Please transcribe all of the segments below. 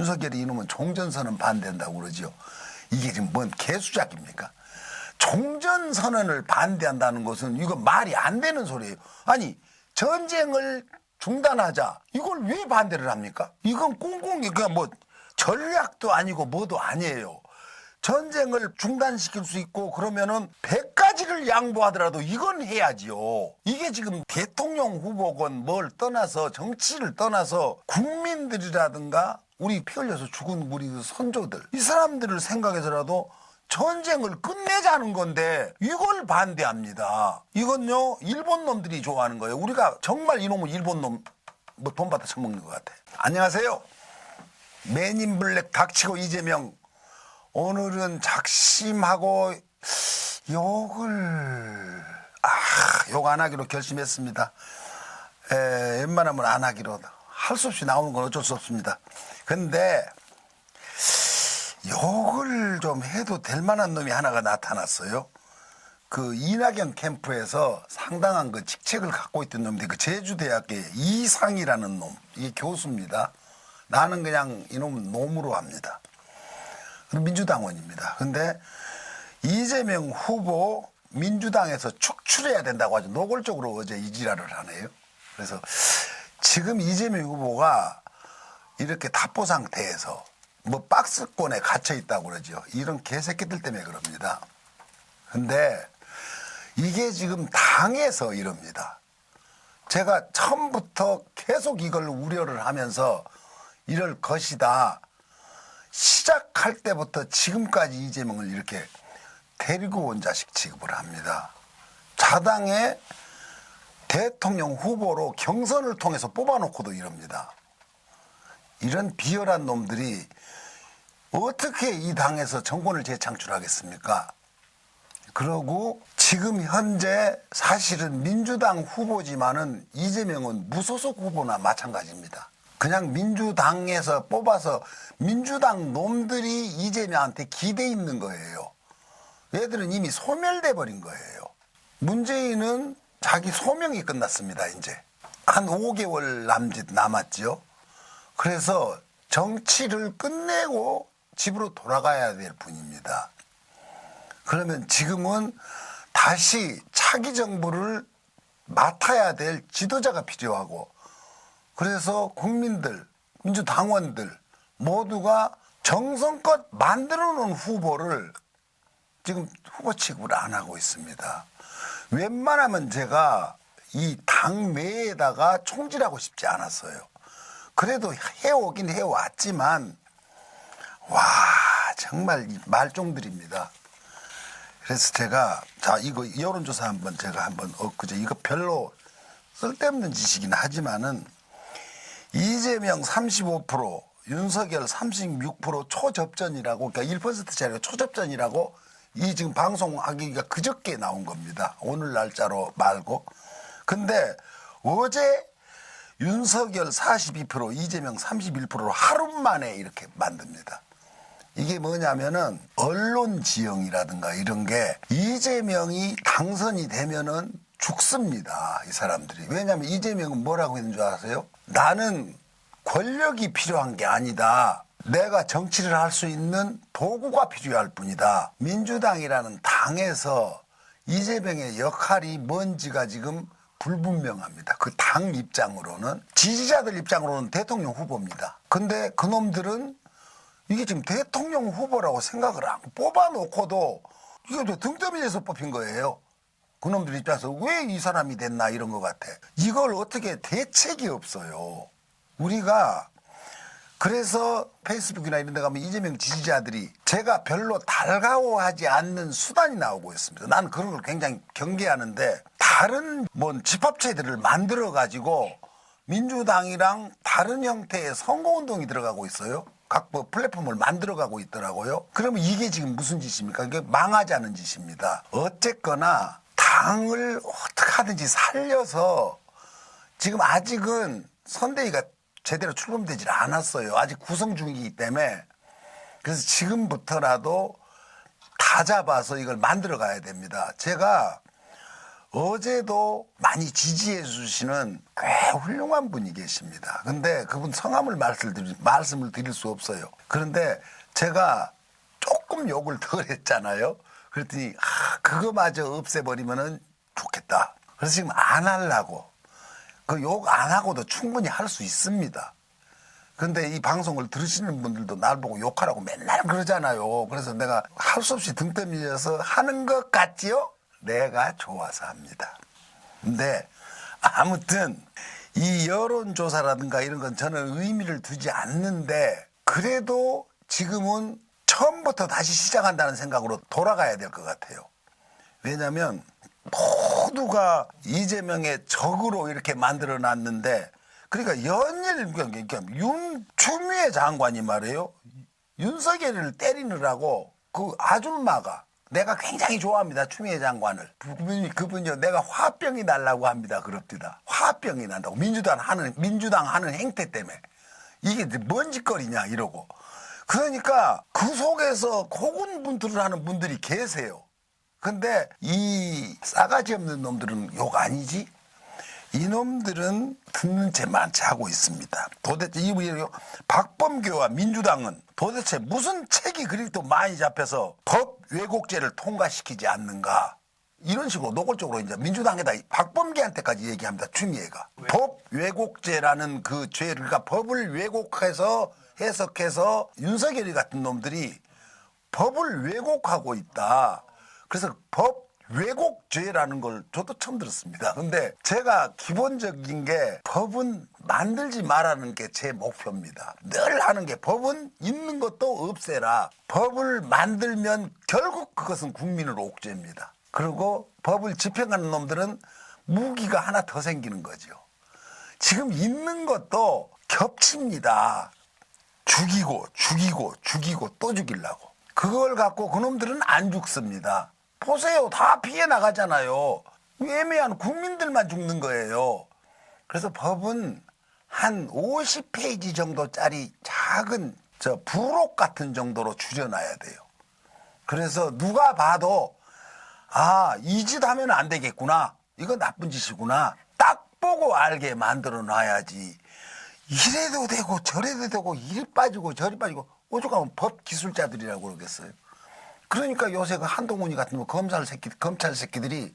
윤석열이 이놈은 종전선언 반대한다고 그러죠. 이게 지금 뭔 개수작입니까? 종전선언을 반대한다는 것은 이거 말이 안 되는 소리예요. 아니 전쟁을 중단하자 이걸 왜 반대를 합니까? 이건 꽁꽁이 그냥 뭐 전략도 아니고 뭐도 아니에요. 전쟁을 중단시킬 수 있고 그러면은 100가지를 양보하더라도 이건 해야지요. 이게 지금 대통령 후보건 뭘 떠나서 정치를 떠나서 국민들이라든가 우리 피 흘려서 죽은 우리 선조들 이 사람들을 생각해서라도 전쟁을 끝내자는 건데 이걸 반대합니다. 이건요 일본 놈들이 좋아하는 거예요. 우리가 정말 이놈은 일본 놈 뭐 돈 받아 처먹는 것 같아. 안녕하세요. 맨인블랙 닥치고 이재명. 오늘은 작심하고 욕을 욕 안 하기로 결심했습니다. 웬만하면 안 하기로. 할 수 없이 나오는 건 어쩔 수 없습니다. 근데 욕을 좀 해도 될 만한 놈이 하나가 나타났어요. 그 이낙연 캠프에서 상당한 그 직책을 갖고 있던 놈인데 그 제주대학교의 이상이라는 놈, 이게 교수입니다. 나는 그냥 이놈은 놈으로 합니다. 민주당원입니다. 근데 이재명 후보 민주당에서 축출해야 된다고 아주 노골적으로 어제 이 지랄을 하네요. 그래서 지금 이재명 후보가 이렇게 답보 상태에서 뭐 박스권에 갇혀 있다고 그러죠. 이런 개새끼들 때문에 그럽니다. 근데 이게 지금 당에서 이럽니다. 제가 처음부터 계속 이걸 우려를 하면서 이럴 것이다. 시작할 때부터 지금까지 이재명을 이렇게 데리고 온 자식 취급을 합니다. 자당의 대통령 후보로 경선을 통해서 뽑아놓고도 이럽니다. 이런 비열한 놈들이 어떻게 이 당에서 정권을 재창출하겠습니까? 그러고 지금 현재 사실은 민주당 후보지만은 이재명은 무소속 후보나 마찬가지입니다. 그냥 민주당에서 뽑아서 민주당 놈들이 이재명한테 기대 있는 거예요. 얘들은 이미 소멸돼 버린 거예요. 문재인은 자기 소명이 끝났습니다. 이제 한 5개월 남짓 남았죠. 그래서 정치를 끝내고 집으로 돌아가야 될 분입니다. 그러면 지금은 다시 차기 정부를 맡아야 될 지도자가 필요하고 그래서 국민들, 민주당원들 모두가 정성껏 만들어 놓은 후보를 지금 후보 취급을 안 하고 있습니다. 웬만하면 제가 이 당내에다가 총질하고 싶지 않았어요. 그래도 해오긴 해왔지만 와 정말 말종들입니다. 그래서 제가 자 이거 여론조사 한번 제가 한번 엊그제 이거 별로 쓸데없는 짓이긴 하지만은 이재명 35%, 윤석열 36% 초접전이라고 그러니까 1%짜리가 초접전이라고 이 지금 방송하기가 그저께 나온 겁니다. 오늘 날짜로 말고. 근데 어제 윤석열 42%, 이재명 31%로 하루 만에 이렇게 만듭니다. 이게 뭐냐면은 언론 지형이라든가 이런 게 이재명이 당선이 되면은 죽습니다. 이 사람들이. 왜냐하면 이재명은 뭐라고 했는 줄 아세요? 나는 권력이 필요한 게 아니다. 내가 정치를 할 수 있는 도구가 필요할 뿐이다. 민주당이라는 당에서 이재명의 역할이 뭔지가 지금 불분명합니다. 그 당 입장으로는. 지지자들 입장으로는 대통령 후보입니다. 근데 그놈들은 이게 지금 대통령 후보라고 생각을 하고 뽑아놓고도 이거 등떠밀려서 뽑힌 거예요. 그놈들 입장에서 왜 이 사람이 됐나 이런 것 같아. 이걸 어떻게 대책이 없어요. 우리가 그래서 페이스북이나 이런 데 가면 이재명 지지자들이 제가 별로 달가워하지 않는 수단이 나오고 있습니다. 나는 그런 걸 굉장히 경계하는데 다른 뭐 집합체들을 만들어 가지고 민주당이랑 다른 형태의 선거운동이 들어가고 있어요. 각 뭐 플랫폼을 만들어가고 있더라고요. 그러면 이게 지금 무슨 짓입니까? 이게 망하자는 짓입니다. 어쨌거나 당을 어떻게 하든지 살려서 지금 아직은 선대위가 제대로 출범되질 않았어요. 아직 구성 중이기 때문에. 그래서 지금부터라도 다 잡아서 이걸 만들어 가야 됩니다. 제가 어제도 많이 지지해 주시는 꽤 훌륭한 분이 계십니다. 근데 그분 성함을 말씀을 드릴 수 없어요. 그런데 제가 조금 욕을 덜 했잖아요. 그랬더니 그거마저 없애버리면 좋겠다. 그래서 지금 안 하려고. 그 욕 안 하고도 충분히 할 수 있습니다. 근데 이 방송을 들으시는 분들도 날 보고 욕하라고 맨날 그러잖아요. 그래서 내가 할 수 없이 등 떠밀려서 하는 것 같지요? 내가 좋아서 합니다. 근데 아무튼 이 여론조사라든가 이런 건 저는 의미를 두지 않는데 그래도 지금은 처음부터 다시 시작한다는 생각으로 돌아가야 될 것 같아요. 왜냐하면 모두가 이재명의 적으로 이렇게 만들어놨는데 그러니까 연일 그러니까 추미애 장관이 말이에요. 윤석열을 때리느라고 그 아줌마가 내가 굉장히 좋아합니다. 추미애 장관을. 그분이요. 내가 화병이 날라고 합니다. 그럽디다. 화병이 난다고. 민주당 하는 행태 때문에. 이게 뭔 짓거리냐 이러고. 그러니까 그 속에서 고군분투를 하는 분들이 계세요. 근데 이 싸가지 없는 놈들은 욕 아니지? 이놈들은 듣는 채만 자고 있습니다. 도대체 박범계와 민주당은 도대체 무슨 책이 그리 또 많이 잡혀서 법 왜곡죄를 통과시키지 않는가? 이런 식으로 노골적으로 이제 민주당에다 박범계한테까지 얘기합니다. 추미애가. 법 왜곡죄라는 그 죄를 그러니까 법을 왜곡해서 해석해서 윤석열이 같은 놈들이 법을 왜곡하고 있다. 그래서 법 왜곡죄라는 걸 저도 처음 들었습니다. 근데 제가 기본적인 게 법은 만들지 말라는 게 제 목표입니다. 늘 하는 게 법은 있는 것도 없애라. 법을 만들면 결국 그것은 국민을 옥죄입니다. 그리고 법을 집행하는 놈들은 무기가 하나 더 생기는 거죠. 지금 있는 것도 겹칩니다. 죽이고 또 죽이려고. 그걸 갖고 그놈들은 안 죽습니다. 보세요. 다 피해 나가잖아요. 애매한 국민들만 죽는 거예요. 그래서 법은 한 50페이지 정도짜리 작은 부록 같은 정도로 줄여놔야 돼요. 그래서 누가 봐도 이 짓 하면 안 되겠구나. 이거 나쁜 짓이구나. 딱 보고 알게 만들어 놔야지. 이래도 되고 저래도 되고 이리 빠지고 저리 빠지고 오죽하면 법 기술자들이라고 그러겠어요. 그러니까 요새 그 한동훈이 같은 검찰 새끼들이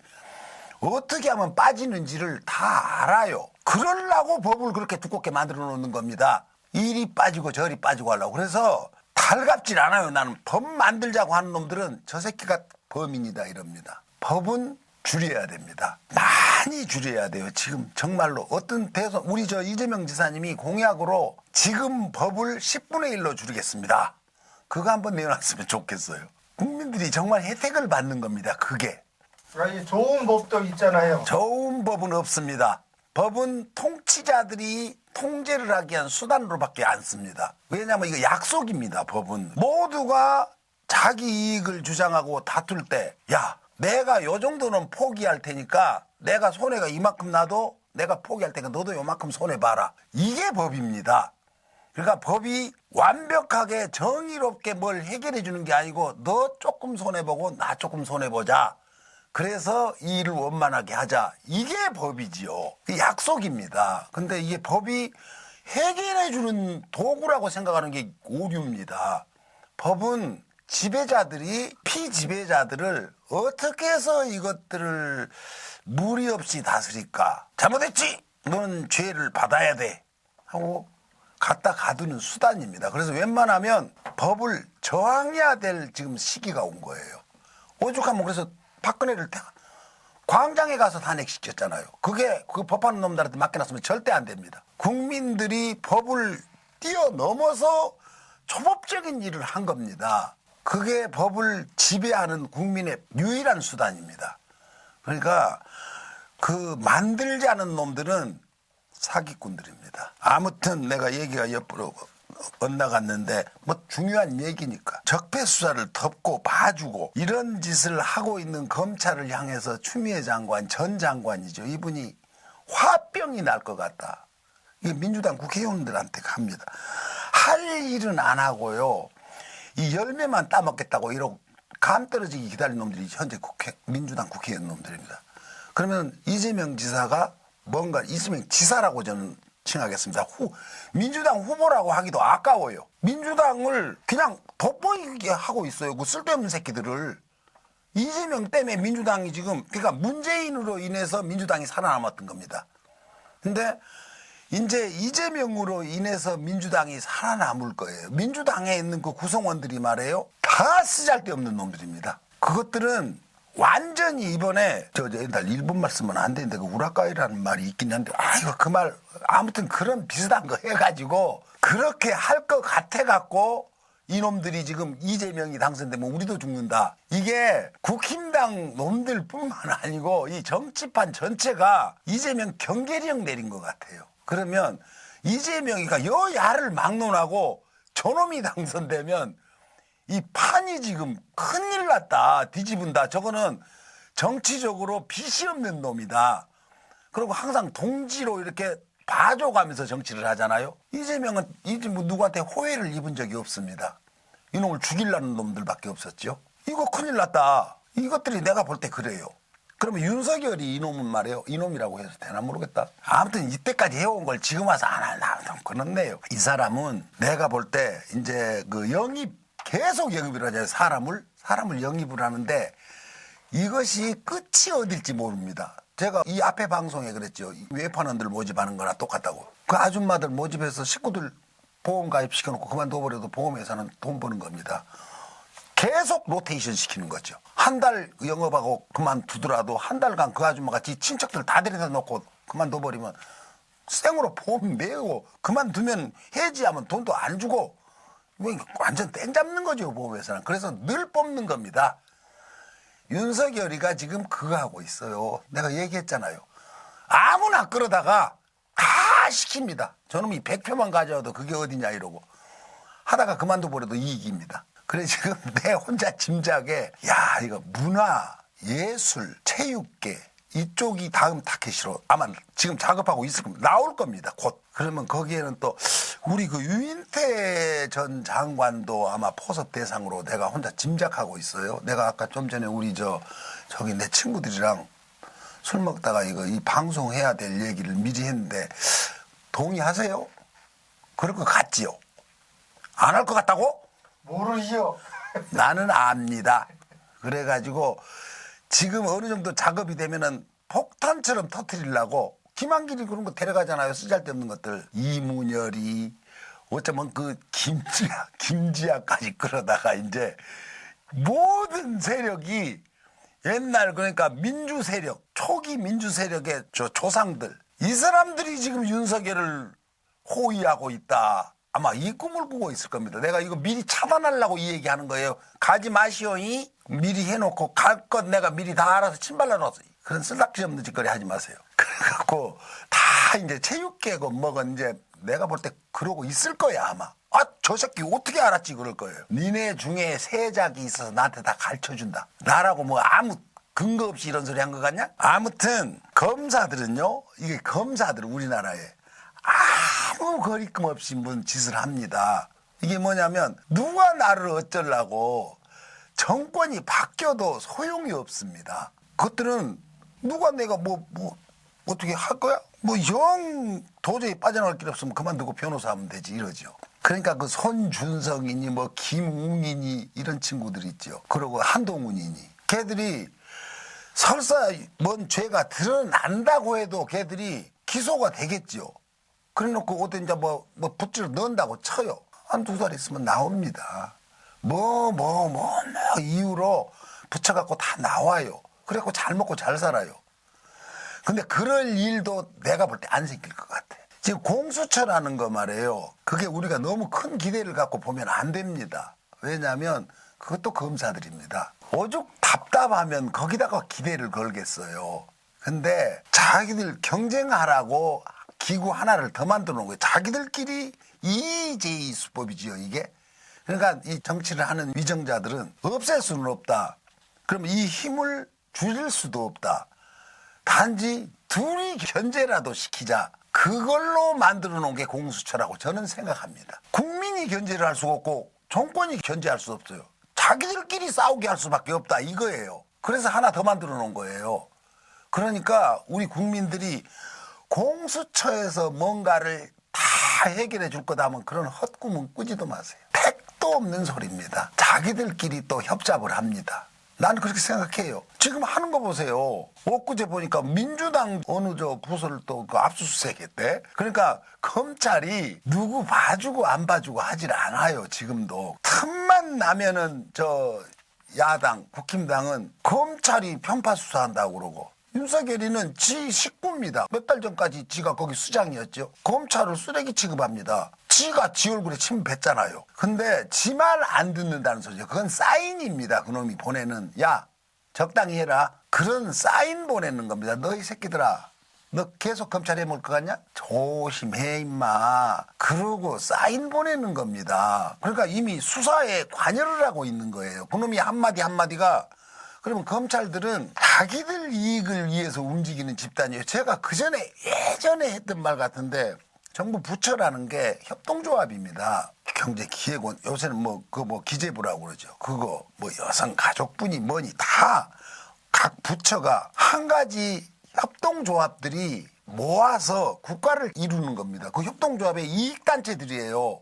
어떻게 하면 빠지는지를 다 알아요. 그러려고 법을 그렇게 두껍게 만들어 놓는 겁니다. 이리 빠지고 저리 빠지고 하려고. 그래서 달갑질 않아요. 나는 법 만들자고 하는 놈들은 저 새끼가 범인이다 이럽니다. 법은 줄여야 됩니다. 많이 줄여야 돼요. 지금 정말로 어떤 대선 우리 이재명 지사님이 공약으로 지금 법을 10분의 1로 줄이겠습니다. 그거 한번 내놨으면 좋겠어요. 국민들이 정말 혜택을 받는 겁니다. 그게. 아니, 좋은 법도 있잖아요. 좋은 법은 없습니다. 법은 통치자들이 통제를 하기 위한 수단으로밖에 안 씁니다. 왜냐하면 이거 약속입니다. 법은. 모두가 자기 이익을 주장하고 다툴 때 내가 요 정도는 포기할 테니까 내가 손해가 이만큼 나도 내가 포기할 테니까 너도 요만큼 손해봐라. 이게 법입니다. 그러니까 법이 완벽하게 정의롭게 뭘 해결해 주는 게 아니고 너 조금 손해보고 나 조금 손해보자. 그래서 이 일을 원만하게 하자. 이게 법이지요. 약속입니다. 근데 이게 법이 해결해 주는 도구라고 생각하는 게 오류입니다. 법은 지배자들이 피지배자들을 어떻게 해서 이것들을 무리 없이 다스릴까. 잘못했지? 너는 죄를 받아야 돼. 하고 갖다 가두는 수단입니다. 그래서 웬만하면 법을 저항해야 될 지금 시기가 온 거예요. 오죽하면 그래서 박근혜를 광장에 가서 탄핵시켰잖아요. 그게 그 법하는 놈들한테 맡겨놨으면 절대 안 됩니다. 국민들이 법을 뛰어넘어서 초법적인 일을 한 겁니다. 그게 법을 지배하는 국민의 유일한 수단입니다. 그러니까 그 만들자는 놈들은 사기꾼들입니다. 아무튼 내가 얘기가 옆으로 엇나갔는데 중요한 얘기니까 적폐 수사를 덮고 봐주고 이런 짓을 하고 있는 검찰을 향해서 추미애 장관 전 장관이죠. 이분이 화병이 날 것 같다. 이게 민주당 국회의원들한테 갑니다. 할 일은 안 하고요. 이 열매만 따먹겠다고 이러고 감 떨어지기 기다리는 놈들이 현재 민주당 국회의원 놈들입니다. 그러면 이재명 지사가 뭔가 이재명 지사라고 저는 칭하겠습니다. 민주당 후보라고 하기도 아까워요. 민주당을 그냥 돋보이게 하고 있어요. 그 쓸데없는 새끼들을. 이재명 때문에 민주당이 지금 그러니까 문재인으로 인해서 민주당이 살아남았던 겁니다. 근데 이제 이재명으로 인해서 민주당이 살아남을 거예요. 민주당에 있는 그 구성원들이 말이에요. 다 쓰잘데없는 놈들입니다. 그것들은 완전히 이번에 옛날 일본 말쓰면 안 되는데 그 우라카이라는 말이 있긴 한데 이거 그 말 아무튼 그런 비슷한 거 해가지고 그렇게 할 것 같아 갖고 이놈들이 지금 이재명이 당선되면 우리도 죽는다. 이게 국힘당 놈들뿐만 아니고 이 정치판 전체가 이재명 경계령 내린 것 같아요. 그러면 이재명이 여야를 막론하고 저놈이 당선되면 이 판이 지금 큰일 났다. 뒤집은다. 저거는 정치적으로 빛이 없는 놈이다. 그리고 항상 동지로 이렇게 봐줘가면서 정치를 하잖아요. 이재명은 누구한테 호해를 입은 적이 없습니다. 이놈을 죽이려는 놈들밖에 없었죠. 이거 큰일 났다. 이것들이 내가 볼 때 그래요. 그러면 윤석열이 이놈은 말이에요. 이놈이라고 해서 되나 모르겠다. 아무튼 이때까지 해온 걸 지금 와서 안 하나 그렇네요. 이 사람은 내가 볼 때 이제 그 계속 영입을 하잖아요. 사람을 영입을 하는데 이것이 끝이 어딜지 모릅니다. 제가 이 앞에 방송에 그랬죠. 외판원들 모집하는 거나 똑같다고. 그 아줌마들 모집해서 식구들 보험 가입시켜놓고 그만둬버려도 보험회사는 돈 버는 겁니다. 계속 로테이션 시키는 거죠. 한 달 영업하고 그만두더라도 한 달간 그 아줌마가 지 친척들 다 데려다 놓고 그만둬버리면 생으로 보험 내고 그만두면 해지하면 돈도 안 주고 완전 땡 잡는 거죠, 보험회사는. 그래서 늘 뽑는 겁니다. 윤석열이가 지금 그거 하고 있어요. 내가 얘기했잖아요. 아무나 끌어다가 다 시킵니다. 저놈이 100표만 가져와도 그게 어디냐 이러고 하다가 그만둬버려도 이익입니다. 그래 지금 내 혼자 짐작에 이거 문화, 예술, 체육계 이쪽이 다음 타켓으로 아마 지금 작업하고 있을 겁니다. 나올 겁니다. 곧. 그러면 거기에는 또 우리 그 유인태 전 장관도 아마 포섭 대상으로 내가 혼자 짐작하고 있어요. 내가 아까 좀 전에 우리 저기 내 친구들이랑 술 먹다가 이 방송해야 될 얘기를 미리 했는데 동의하세요? 그럴 것 같지요? 안 할 것 같다고? 모르지요. 나는 압니다. 그래가지고 지금 어느 정도 작업이 되면은 폭탄처럼 터뜨리려고 김한길이 그런 거 데려가잖아요. 쓰잘데없는 것들. 이문열이 어쩌면 그 김지아까지 끌어다가 이제 모든 세력이 옛날 그러니까 민주 세력, 초기 민주 세력의 조상들 이 사람들이 지금 윤석열을 호위하고 있다. 아마 이 꿈을 꾸고 있을 겁니다. 내가 이거 미리 차단하려고 이 얘기하는 거예요. 가지 마시오이 미리 해놓고 갈 것 내가 미리 다 알아서 침발라 놨어요. 그런 쓸데없는 짓거리 하지 마세요. 그래갖고 다 이제 체육계고 뭐가 이제 내가 볼 때 그러고 있을 거야 아마. 저 새끼 어떻게 알았지 그럴 거예요. 니네 중에 세작이 있어서 나한테 다 가르쳐준다. 나라고 뭐 아무 근거 없이 이런 소리 한 거 같냐? 아무튼 검사들은요. 이게 검사들 우리나라에 아무 거리낌 없이 뭔 짓을 합니다. 이게 뭐냐면 누가 나를 어쩌려고 정권이 바뀌어도 소용이 없습니다. 그것들은 누가 내가 뭐 어떻게 할 거야? 영 도저히 빠져나갈 길 없으면 그만두고 변호사 하면 되지 이러죠. 그러니까 그 손준성이니 뭐 김웅이니 이런 친구들 있죠. 그리고 한동훈이니 걔들이 설사 뭔 죄가 드러난다고 해도 걔들이 기소가 되겠죠. 그래놓고 어디 이제 뭐 붙지를 넣는다고 쳐요. 한두 달 있으면 나옵니다. 이유로 붙여갖고 다 나와요. 그래갖고 잘 먹고 잘 살아요. 근데 그럴 일도 내가 볼 때 안 생길 것 같아. 지금 공수처라는 거 말이에요. 그게 우리가 너무 큰 기대를 갖고 보면 안 됩니다. 왜냐하면 그것도 검사들입니다. 오죽 답답하면 거기다가 기대를 걸겠어요. 근데 자기들 경쟁하라고 기구 하나를 더 만들어 놓은 거예요. 자기들끼리 EJ 수법이지요, 이게. 그러니까 이 정치를 하는 위정자들은 없앨 수는 없다. 그럼 이 힘을 줄일 수도 없다. 단지 둘이 견제라도 시키자. 그걸로 만들어 놓은 게 공수처라고 저는 생각합니다. 국민이 견제를 할 수가 없고 정권이 견제할 수 없어요. 자기들끼리 싸우게 할 수밖에 없다 이거예요. 그래서 하나 더 만들어 놓은 거예요. 그러니까 우리 국민들이 공수처에서 뭔가를 다 해결해 줄 거다 하면 그런 헛꿈은 꾸지도 마세요. 택도 없는 소리입니다. 자기들끼리 또 협잡을 합니다. 나는 그렇게 생각해요. 지금 하는 거 보세요. 엊그제 보니까 민주당 어느 저 부서를 또 그 압수수색했대. 그러니까 검찰이 누구 봐주고 안 봐주고 하질 않아요. 지금도. 틈만 나면은 저 야당, 국힘당은 검찰이 편파 수사한다고 그러고 윤석열이는 지 식구입니다. 몇 달 전까지 지가 거기 수장이었죠. 검찰을 쓰레기 취급합니다. 지가 지 얼굴에 침 뱉잖아요. 근데 지 말 안 듣는다는 소리죠. 그건 사인입니다. 그놈이 보내는. 야, 적당히 해라. 그런 사인 보내는 겁니다. 너희 새끼들아. 너 계속 검찰에 해먹을 것 같냐? 조심해 임마. 그러고 사인 보내는 겁니다. 그러니까 이미 수사에 관여를 하고 있는 거예요. 그놈이 한마디 한마디가. 그러면 검찰들은 자기들 이익을 위해서 움직이는 집단이에요. 제가 예전에 했던 말 같은데 정부 부처라는 게 협동조합입니다. 경제기획원, 요새는 기재부라고 그러죠. 그거 여성가족부니 뭐니 다 각 부처가 한 가지 협동조합들이 모아서 국가를 이루는 겁니다. 그 협동조합의 이익단체들이에요.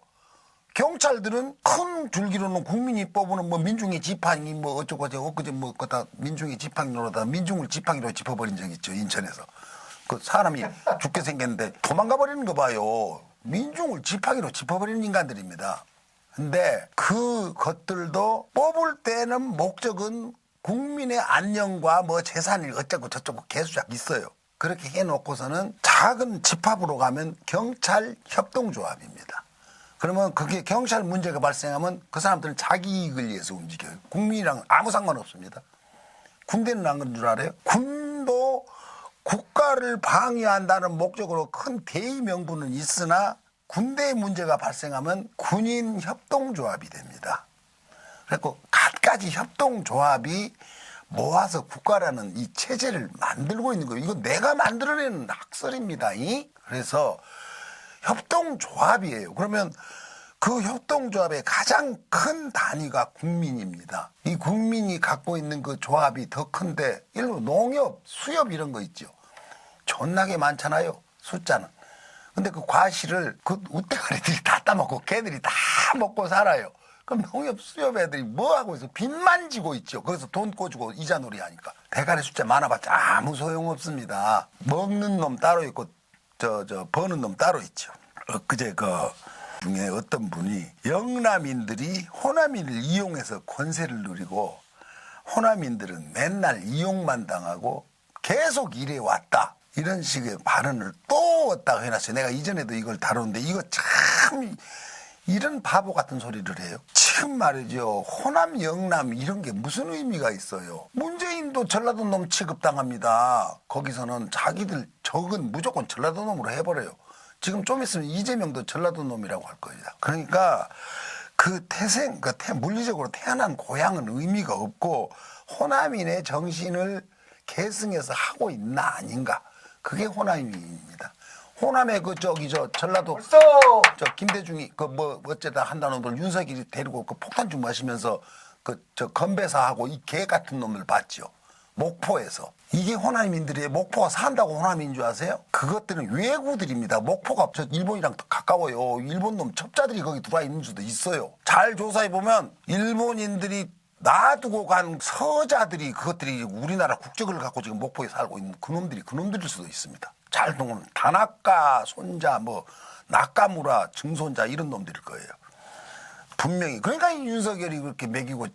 경찰들은 큰 줄기로는 국민이 뽑는 민중의 지팡이 어쩌고 엊그제 다 민중의 지팡이로다 민중을 지팡이로 짚어버린 적 있죠. 인천에서. 그 사람이 죽게 생겼는데 도망가 버리는 거 봐요. 민중을 지팡이로 짚어버리는 인간들입니다. 근데 그 것들도 뽑을 때는 목적은 국민의 안녕과 재산을 어쩌고 저쩌고 개수작 있어요. 그렇게 해놓고서는 작은 집합으로 가면 경찰 협동조합입니다. 그러면 그게 경찰 문제가 발생하면 그 사람들은 자기 이익을 위해서 움직여요. 국민이랑 아무 상관없습니다. 군대는 안 그런 줄 알아요? 군도 국가를 방위한다는 목적으로 큰 대의 명분은 있으나 군대의 문제가 발생하면 군인 협동조합이 됩니다. 그래서 갖가지 협동조합이 모아서 국가라는 이 체제를 만들고 있는 거예요. 이거 내가 만들어내는 학설입니다. 그래서 협동조합이에요. 그러면 그 협동조합의 가장 큰 단위가 국민입니다. 이 국민이 갖고 있는 그 조합이 더 큰데 일로 농협, 수협 이런 거 있죠. 존나게 많잖아요. 숫자는. 근데 그 과실을 그 우대가리들이 다 따먹고 걔들이 다 먹고 살아요. 그럼 농협, 수협 애들이 뭐 하고 있어? 빚만 지고 있죠. 거기서 돈 꿔주고 이자놀이 하니까. 대가리 숫자 많아봤자 아무 소용없습니다. 먹는 놈 따로 있고 버는 놈 따로 있죠. 엊그제 중에 어떤 분이 영남인들이 호남인을 이용해서 권세를 누리고 호남인들은 맨날 이용만 당하고 계속 이래 왔다. 이런 식의 발언을 또 왔다고 해놨어요. 내가 이전에도 이걸 다뤘는데 이거 참 이런 바보 같은 소리를 해요. 지금 말이죠. 호남, 영남 이런 게 무슨 의미가 있어요. 문재인도 전라도 놈 취급당합니다. 거기서는 자기들 적은 무조건 전라도 놈으로 해버려요. 지금 좀 있으면 이재명도 전라도 놈이라고 할 겁니다. 그러니까 그 물리적으로 태어난 고향은 의미가 없고 호남인의 정신을 계승해서 하고 있나 아닌가. 그게 호남인입니다. 호남의 전라도 벌써 김대중이 어쩌다 한다는 놈들 윤석열이 데리고 폭탄주 마시면서 건배사하고 이 개 같은 놈들 봤죠. 목포에서. 이게 호남인들이에요. 목포가 산다고 호남인 줄 아세요? 그것들은 외구들입니다. 목포가 일본이랑 더 가까워요. 일본 놈 첩자들이 거기 들어와 있는 수도 있어요. 잘 조사해보면 일본인들이 놔두고 간 서자들이 그것들이 우리나라 국적을 갖고 지금 목포에 살고 있는 그놈들일 수도 있습니다. 잘 보면 다나카 손자 나카무라 증손자 이런 놈들일 거예요. 분명히. 그러니까 이 윤석열이 그렇게 매기고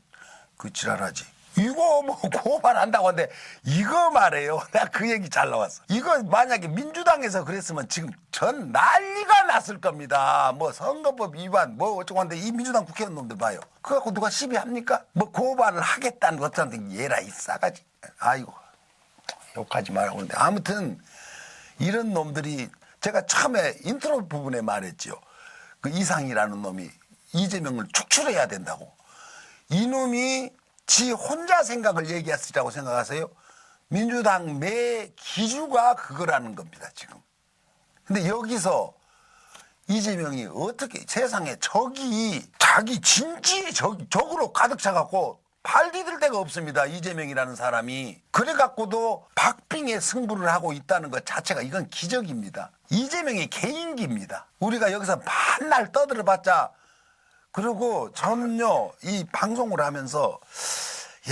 지랄하지. 이거 고발한다고 하는데 이거 말해요. 나 그 얘기 잘 나왔어. 이거 만약에 민주당에서 그랬으면 지금 전 난리가 났을 겁니다. 선거법 위반 어쩌고 하는데 이 민주당 국회의원 놈들 봐요. 그거 갖고 누가 시비합니까? 고발을 하겠다는 것 같은데 얘라 이 싸가지. 아이고 욕하지 말라고 하는데 아무튼 이런 놈들이 제가 처음에 인트로 부분에 말했죠. 그 이상이라는 놈이 이재명을 축출해야 된다고. 이놈이 지 혼자 생각을 얘기했으라고 생각하세요? 민주당 매 기주가 그거라는 겁니다, 지금. 근데 여기서 이재명이 어떻게 세상에 자기 진지의 적으로 가득 차갖고 발 디딜 데가 없습니다. 이재명이라는 사람이. 그래갖고도 박빙의 승부를 하고 있다는 것 자체가 이건 기적입니다. 이재명의 개인기입니다. 우리가 여기서 만날 떠들어봤자 그리고 저는요 이 방송을 하면서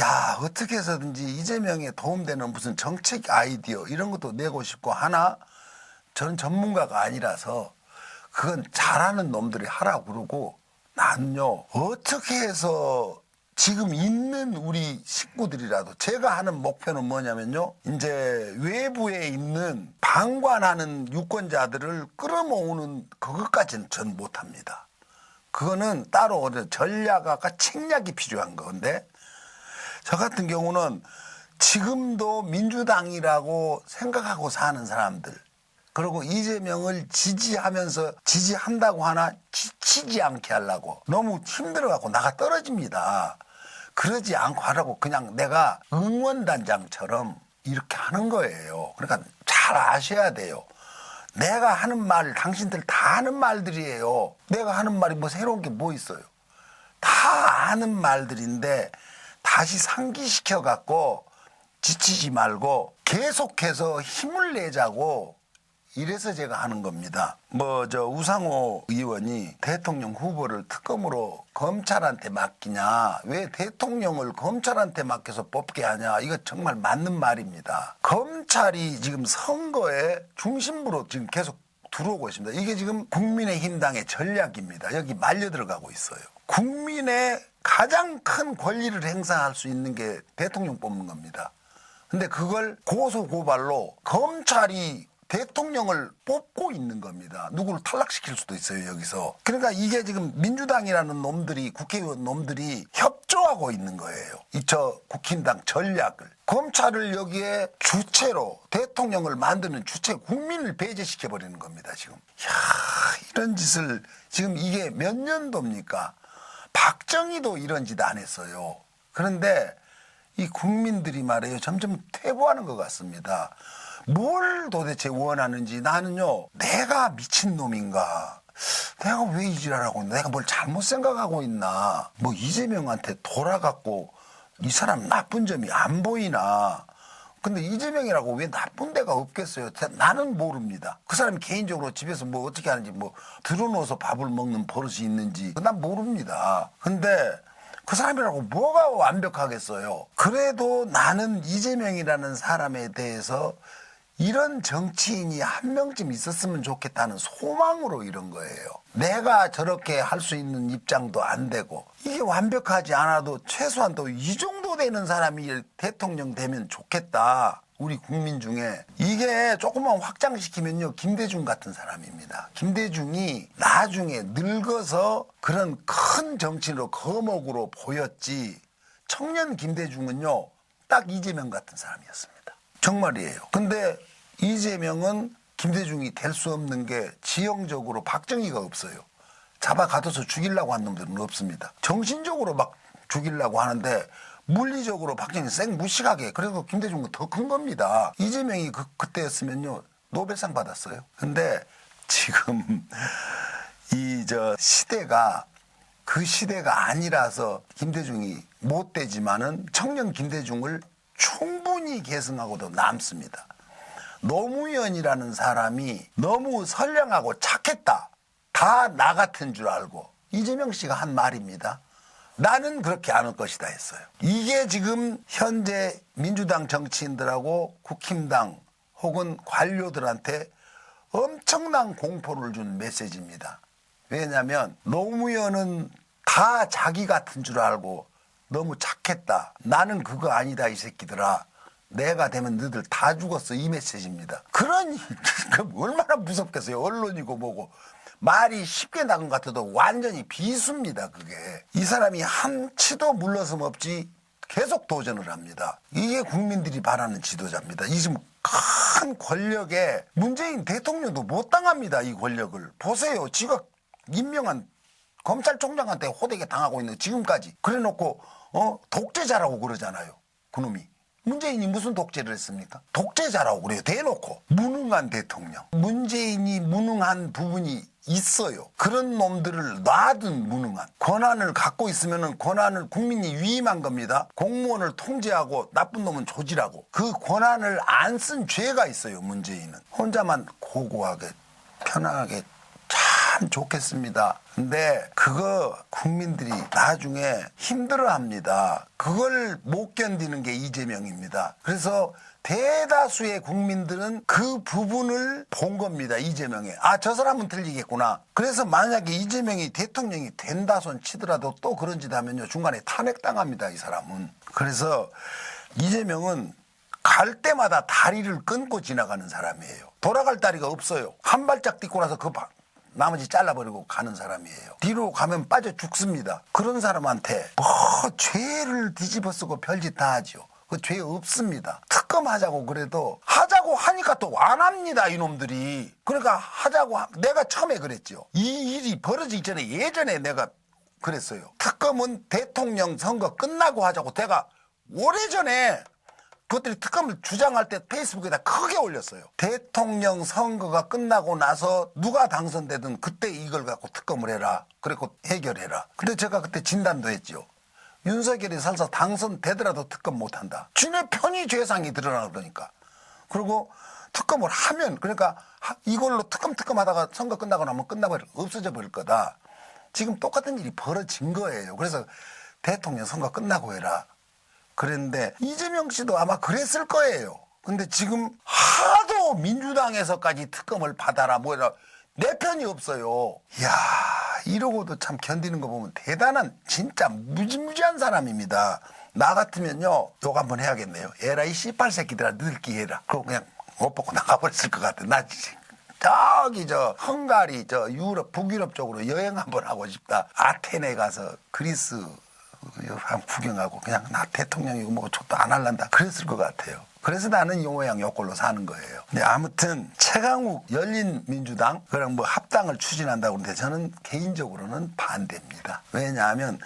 야 어떻게 해서든지 이재명에 도움되는 무슨 정책 아이디어 이런 것도 내고 싶고 하나 저는 전문가가 아니라서 그건 잘하는 놈들이 하라고 그러고 난요 어떻게 해서 지금 있는 우리 식구들이라도 제가 하는 목표는 뭐냐면요 이제 외부에 있는 방관하는 유권자들을 끌어모으는 그것까지는 전 못합니다. 그거는 따로 전략과 책략이 필요한 건데 저 같은 경우는 지금도 민주당이라고 생각하고 사는 사람들 그리고 이재명을 지지한다고 하나 지치지 않게 하려고 너무 힘들어갖고 나가 떨어집니다. 그러지 않고 하라고 그냥 내가 응원단장처럼 이렇게 하는 거예요. 그러니까 잘 아셔야 돼요. 내가 하는 말 당신들 다 하는 말들이에요. 내가 하는 말이 뭐 새로운 게 뭐 있어요. 다 아는 말들인데 다시 상기시켜 갖고 지치지 말고 계속해서 힘을 내자고 이래서 제가 하는 겁니다. 우상호 의원이 대통령 후보를 특검으로 검찰한테 맡기냐, 왜 대통령을 검찰한테 맡겨서 뽑게 하냐, 이거 정말 맞는 말입니다. 검찰이 지금 선거의 중심부로 지금 계속 들어오고 있습니다. 이게 지금 국민의힘당의 전략입니다. 여기 말려 들어가고 있어요. 국민의 가장 큰 권리를 행사할 수 있는 게 대통령 뽑는 겁니다. 근데 그걸 고소고발로 검찰이 대통령을 뽑고 있는 겁니다. 누구를 탈락시킬 수도 있어요, 여기서. 그러니까 이게 지금 민주당이라는 놈들이, 국회의원 놈들이 협조하고 있는 거예요. 저 국힘당 전략을. 검찰을 여기에 주체로 대통령을 만드는 주체, 국민을 배제시켜버리는 겁니다, 지금. 이야, 이런 짓을 지금 이게 몇 년도입니까? 박정희도 이런 짓 안 했어요. 그런데 이 국민들이 말이에요, 점점 퇴보하는 것 같습니다. 뭘 도대체 원하는지 나는요 내가 미친놈인가 내가 왜 이 지랄하고 있나 내가 뭘 잘못 생각하고 있나 뭐 이재명한테 돌아갔고 이 사람 나쁜 점이 안 보이나 근데 이재명이라고 왜 나쁜 데가 없겠어요. 나는 모릅니다. 그 사람이 개인적으로 집에서 뭐 어떻게 하는지 뭐 들어놓아서 밥을 먹는 버릇이 있는지 난 모릅니다. 근데 그 사람이라고 뭐가 완벽하겠어요. 그래도 나는 이재명이라는 사람에 대해서 이런 정치인이 한 명쯤 있었으면 좋겠다는 소망으로 이런 거예요. 내가 저렇게 할 수 있는 입장도 안 되고 이게 완벽하지 않아도 최소한 또 이 정도 되는 사람이 대통령 되면 좋겠다. 우리 국민 중에 이게 조금만 확장시키면요 김대중 같은 사람입니다. 김대중이 나중에 늙어서 그런 큰 정치인으로 거목으로 보였지 청년 김대중은요 딱 이재명 같은 사람이었습니다. 정말이에요. 근데 이재명은 김대중이 될 수 없는 게 지형적으로 박정희가 없어요. 잡아 가둬서 죽이려고 한 놈들은 없습니다. 정신적으로 막 죽이려고 하는데 물리적으로 박정희 쌩 무식하게 그래서 김대중은 더 큰 겁니다. 이재명이 그때였으면요 노벨상 받았어요. 근데 지금 시대가 그 시대가 아니라서 김대중이 못 되지만은 청년 김대중을 충분히 계승하고도 남습니다. 노무현이라는 사람이 너무 선량하고 착했다. 다 나 같은 줄 알고 이재명 씨가 한 말입니다. 나는 그렇게 안 할 것이다 했어요. 이게 지금 현재 민주당 정치인들하고 국힘당 혹은 관료들한테 엄청난 공포를 준 메시지입니다. 왜냐하면 노무현은 다 자기 같은 줄 알고 너무 착했다. 나는 그거 아니다 이 새끼들아. 내가 되면 너희들 다 죽었어 이 메시지입니다. 그러니 얼마나 무섭겠어요. 언론이고 뭐고. 말이 쉽게 나간 것 같아도 완전히 비수입니다. 그게. 이 사람이 한치도 물러섬 없이 계속 도전을 합니다. 이게 국민들이 바라는 지도자입니다. 이 지금 큰 권력에 문재인 대통령도 못 당합니다. 이 권력을. 보세요. 지가 임명한 검찰총장한테 호되게 당하고 있는 지금까지. 그래놓고 독재자라고 그러잖아요. 그놈이. 문재인이 무슨 독재를 했습니까? 독재자라고 그래요. 대놓고. 무능한 대통령. 문재인이 무능한 부분이 있어요. 그런 놈들을 놔둔 무능한. 권한을 갖고 있으면 권한을 국민이 위임한 겁니다. 공무원을 통제하고 나쁜 놈은 조지라고. 그 권한을 안 쓴 죄가 있어요. 문재인은. 혼자만 고고하게 편하게 참 좋겠습니다. 근데 그거 국민들이 나중에 힘들어합니다. 그걸 못 견디는 게 이재명입니다. 그래서 대다수의 국민들은 그 부분을 본 겁니다. 이재명에. 아, 저 사람은 틀리겠구나. 그래서 만약에 이재명이 대통령이 된다 손 치더라도 또 그런 짓 하면요. 중간에 탄핵당합니다. 이 사람은. 그래서 이재명은 갈 때마다 다리를 끊고 지나가는 사람이에요. 돌아갈 다리가 없어요. 한 발짝 딛고 나서 나머지 잘라버리고 가는 사람이에요. 뒤로 가면 빠져 죽습니다. 그런 사람한테 뭐 죄를 뒤집어 쓰고 별짓 다 하죠. 그 죄 없습니다. 특검하자고 그래도 하자고 하니까 또 안 합니다. 이놈들이. 그러니까 하자고 내가 처음에 그랬죠. 이 일이 벌어지기 전에 예전에 내가 그랬어요. 특검은 대통령 선거 끝나고 하자고 내가 오래전에 그것들이 특검을 주장할 때 페이스북에다 크게 올렸어요. 대통령 선거가 끝나고 나서 누가 당선되든 그때 이걸 갖고 특검을 해라. 그리고 해결해라. 근데 제가 그때 진단도 했죠. 윤석열이 설사 당선되더라도 특검 못한다. 진의 편의 죄상이 드러나니까. 그리고 특검을 하면 그러니까 이걸로 특검 하다가 선거 끝나고 나면 없어져 버릴 거다. 지금 똑같은 일이 벌어진 거예요. 그래서 대통령 선거 끝나고 해라. 그랬는데 이재명 씨도 아마 그랬을 거예요. 근데 지금 하도 민주당에서까지 특검을 받아라 뭐라 내 편이 없어요. 이야, 이러고도 참 견디는 거 보면 대단한 진짜 무지무지한 사람입니다. 나 같으면요 욕 한번 해야겠네요. 에라이 씨발 새끼들아 늙기 해라. 그거 그냥 옷 벗고 나가버렸을 것 같아. 나 저기 헝가리 유럽 북유럽 쪽으로 여행 한번 하고 싶다. 아테네 가서 그리스 한 구경하고 그냥 나 대통령이고 뭐 저도 안 할란다 그랬을 것 같아요. 그래서 나는 이 모양 요꼴로 사는 거예요. 근데 아무튼 최강욱 열린민주당 그랑 뭐 합당을 추진한다고 그러는데 저는 개인적으로는 반대입니다. 왜냐하면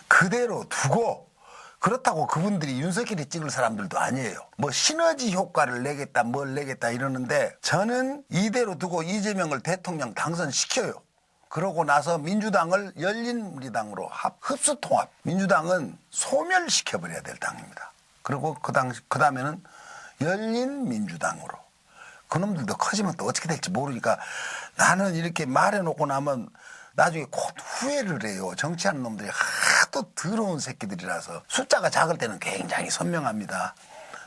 그대로 두고 그렇다고 그분들이 윤석열이 찍을 사람들도 아니에요. 뭐 시너지 효과를 내겠다 뭘 내겠다 이러는데 저는 이대로 두고 이재명을 대통령 당선시켜요. 그러고 나서 민주당을 열린민주당으로 흡수통합. 민주당은 소멸시켜버려야 될 당입니다. 그리고 그 다음에는 열린민주당으로. 그놈들도 커지면 또 어떻게 될지 모르니까 나는 이렇게 말해놓고 나면 나중에 곧 후회를 해요. 정치하는 놈들이 하도 더러운 새끼들이라서 숫자가 작을 때는 굉장히 선명합니다.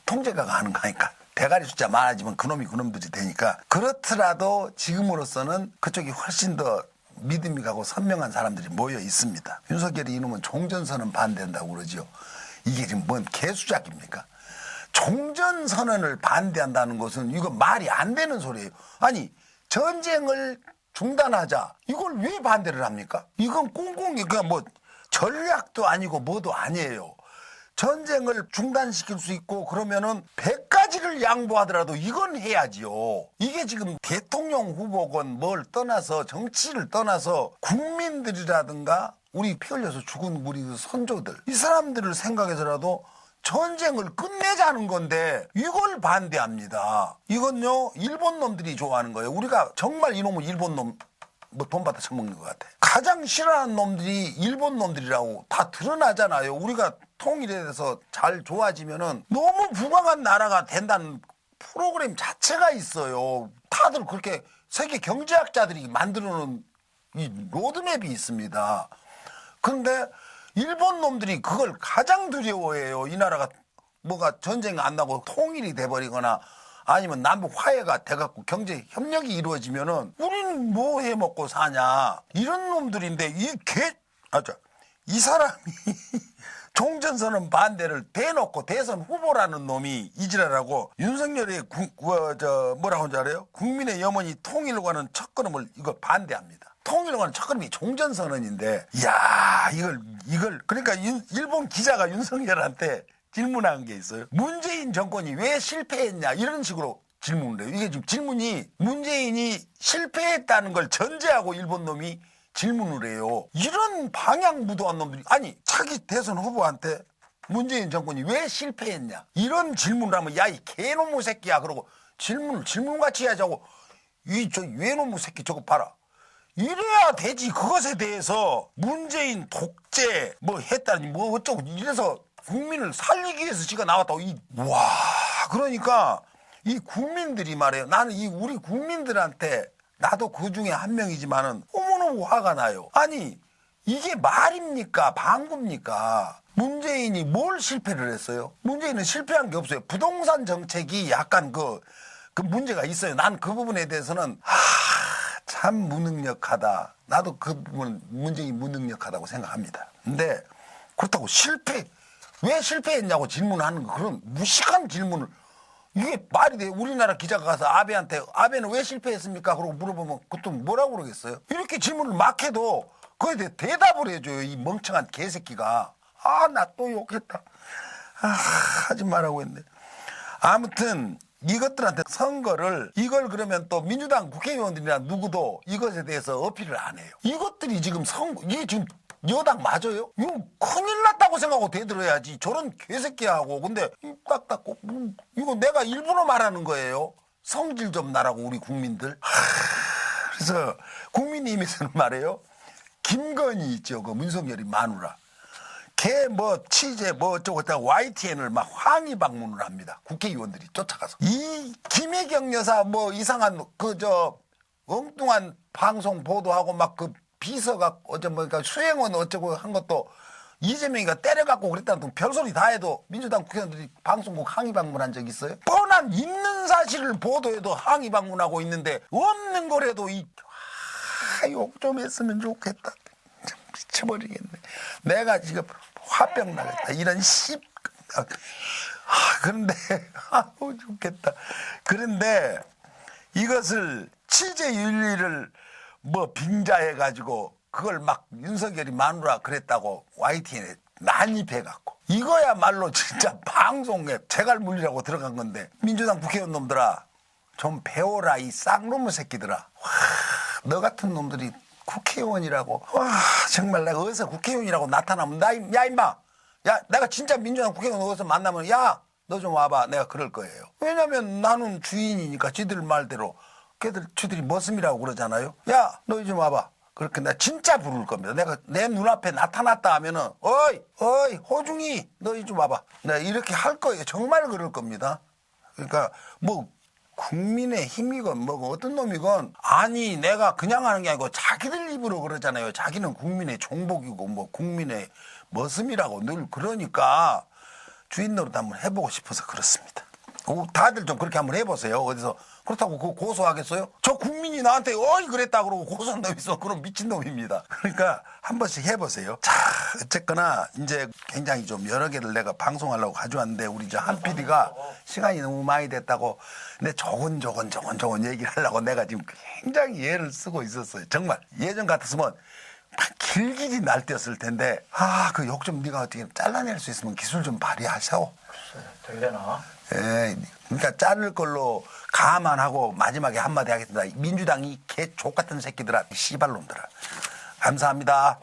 통제가가 하는 거니까. 대가리 숫자 많아지면 그놈들이 되니까. 그렇더라도 지금으로서는 그쪽이 훨씬 더 믿음이 가고 선명한 사람들이 모여 있습니다. 윤석열이 이놈은 종전선언 반대한다고 그러죠. 이게 지금 뭔 개수작입니까? 종전선언을 반대한다는 것은 이거 말이 안 되는 소리예요. 아니 전쟁을 중단하자. 이걸 왜 반대를 합니까? 이건 꽁꽁이 그냥 뭐 전략도 아니고 뭐도 아니에요. 전쟁을 중단시킬 수 있고 그러면은 100가지를 양보하더라도 이건 해야지요. 이게 지금 대통령 후보건 뭘 떠나서 정치를 떠나서 국민들이라든가 우리 피 흘려서 죽은 우리 선조들 이 사람들을 생각해서라도 전쟁을 끝내자는 건데 이걸 반대합니다. 이건요 일본 놈들이 좋아하는 거예요. 우리가 정말 이놈은 일본 놈 뭐 돈 받아 처먹는 것 같아. 가장 싫어하는 놈들이 일본 놈들이라고 다 드러나잖아요. 우리가 통일해서 잘 좋아지면은 너무 부강한 나라가 된다는 프로그램 자체가 있어요. 다들 그렇게 세계 경제학자들이 만들어놓은 이 로드맵이 있습니다. 그런데 일본 놈들이 그걸 가장 두려워해요. 이 나라가 뭐가 전쟁 안 나고 통일이 돼버리거나 아니면 남북 화해가 돼갖고 경제 협력이 이루어지면은 우리는 뭐 해 먹고 사냐 이런 놈들인데 이 사람이 종전선언 반대를 대놓고 대선 후보라는 놈이 이지랄하고 윤석열의 뭐라고 하는지 알아요? 국민의 염원이 통일과는 첫걸음을 이거 반대합니다. 통일과는 첫걸음이 종전선언인데 이야 이걸 그러니까 일본 기자가 윤석열한테 질문한 게 있어요. 문재인 정권이 왜 실패했냐 이런 식으로 질문을 해요. 이게 지금 질문이 문재인이 실패했다는 걸 전제하고 일본 놈이 질문을 해요. 이런 방향무도한 놈들이 아니 자기 대선 후보한테 문재인 정권이 왜 실패했냐 이런 질문을 하면 야 이 개놈의 새끼야 그러고 질문같이 해야지 하고 이 저 외놈의 새끼 저거 봐라 이래야 되지. 그것에 대해서 문재인 독재 뭐 했다니 뭐 어쩌고 이래서 국민을 살리기 위해서 지가 나왔다고 와 그러니까 이 국민들이 말해요. 나는 이 우리 국민들한테 나도 그 중에 한 명이지만은 너무너무 화가 나요. 아니 이게 말입니까 방구입니까? 문재인이 뭘 실패를 했어요? 문재인은 실패한 게 없어요. 부동산 정책이 약간 그 문제가 있어요. 난 그 부분에 대해서는 참 무능력하다. 나도 그 부분 문재인이 무능력하다고 생각합니다. 근데 그렇다고 왜 실패했냐고 질문하는 거 그런 무식한 질문을 이게 말이 돼. 우리나라 기자가 가서 아베한테 아베는 왜 실패했습니까? 그러고 물어보면 그것도 뭐라고 그러겠어요? 이렇게 질문을 막 해도 그에 대해 대답을 해줘요. 이 멍청한 개새끼가. 나 또 욕했다. 하지 말라고 했네. 아무튼 이것들한테 선거를 이걸 그러면 또 민주당 국회의원들이나 누구도 이것에 대해서 어필을 안 해요. 이것들이 지금 이게 지금 여당 맞아요? 이거 큰일 났다고 생각하고 대들어야지. 저런 개새끼하고. 근데 입 닦고 이거 내가 일부러 말하는 거예요. 성질 좀 나라고 우리 국민들. 그래서 국민의힘에서는 말해요. 김건희 있죠. 그 문성열이 마누라. 걔 뭐 취재 뭐 어쩌고 저쩌고 YTN을 막 항의 방문을 합니다. 국회의원들이 쫓아가서. 이 김혜경 여사 뭐 이상한 엉뚱한 방송 보도하고 막 그 비서가 그러니까 수행원 어쩌고 한 것도 이재명이가 때려갖고 그랬다는 별소리 다 해도 민주당 국회의원들이 방송국 항의 방문한 적 있어요? 뻔한 있는 사실을 보도해도 항의 방문하고 있는데 없는 거라도 욕 좀 했으면 좋겠다. 미쳐버리겠네. 내가 지금 화병 나겠다. 이런 그런데 좋겠다. 그런데 이것을 취재 윤리를 뭐 빙자해가지고 그걸 막 윤석열이 마누라 그랬다고 YTN에 난입해갖고 이거야말로 진짜 방송에 재갈물이라고 들어간 건데 민주당 국회의원 놈들아 좀 배워라 이 쌍놈의 새끼들아. 너 같은 놈들이 국회의원이라고. 정말 내가 어디서 국회의원이라고 나타나면 야 임마 야 내가 진짜 민주당 국회의원 어디서 만나면 야 너 좀 와봐 내가 그럴 거예요. 왜냐면 나는 주인이니까 지들 말대로 지들이 머슴이라고 그러잖아요. 야 너 좀 와봐. 그렇게 내가 진짜 부를 겁니다. 내가 내 눈앞에 나타났다 하면은 어이 호중이 너 좀 와봐. 내가 이렇게 할 거예요. 정말 그럴 겁니다. 그러니까 뭐 국민의 힘이건 뭐 어떤 놈이건 아니 내가 그냥 하는 게 아니고 자기들 입으로 그러잖아요. 자기는 국민의 종복이고 뭐 국민의 머슴이라고 늘 그러니까 주인 노릇 한번 해보고 싶어서 그렇습니다. 다들 좀 그렇게 한번 해보세요. 어디서 그렇다고 그거 고소하겠어요? 저 국민이 나한테 그랬다 그러고 고소한 놈 있어. 그럼 미친놈입니다. 그러니까 한 번씩 해보세요. 자 어쨌거나 이제 굉장히 좀 여러 개를 내가 방송하려고 가져왔는데 우리 저 한 PD가 시간이 너무 많이 됐다고 근데 조곤 얘기를 하려고 내가 지금 굉장히 애를 쓰고 있었어요. 정말 예전 같았으면 길길이 날뛰었을 텐데 그 욕 좀 네가 어떻게 잘라낼 수 있으면 기술 좀 발휘하셔. 되려나? 그러니까 자를 걸로 감안하고 마지막에 한마디 하겠습니다. 민주당이 개 족같은 새끼들아 씨발놈들아. 감사합니다.